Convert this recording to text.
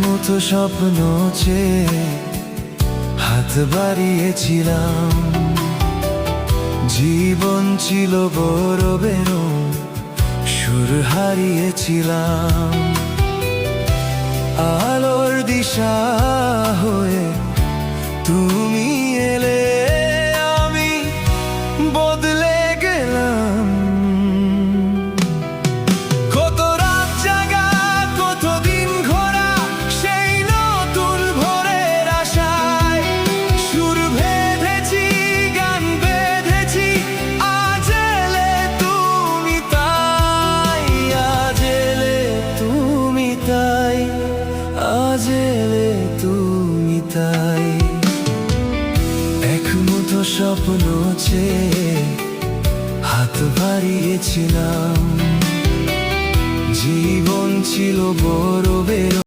মুঠো স্বপ্ন চেয়ে হাত বাড়িয়েছিলাম, জীবন ছিল বড় বেরো, সুর হারিয়েছিলাম। আলোর দিশা হয়ে তুমি এলে, আমি বদলে গেলাম। কত রাত জাগা, কত দিন ঘোরা, সেই নতুন ভোরের আশায় সুর বেঁধেছি, গান বেঁধেছি। আজ এলে তুমি তাই, আজ এলে তুমি তাই, আজ এলে তুমি তাই। এক মুঠো স্বপ্ন চেয়ে হাত বাড়িয়েছিলাম, জীবন ছিল বড় বেরো।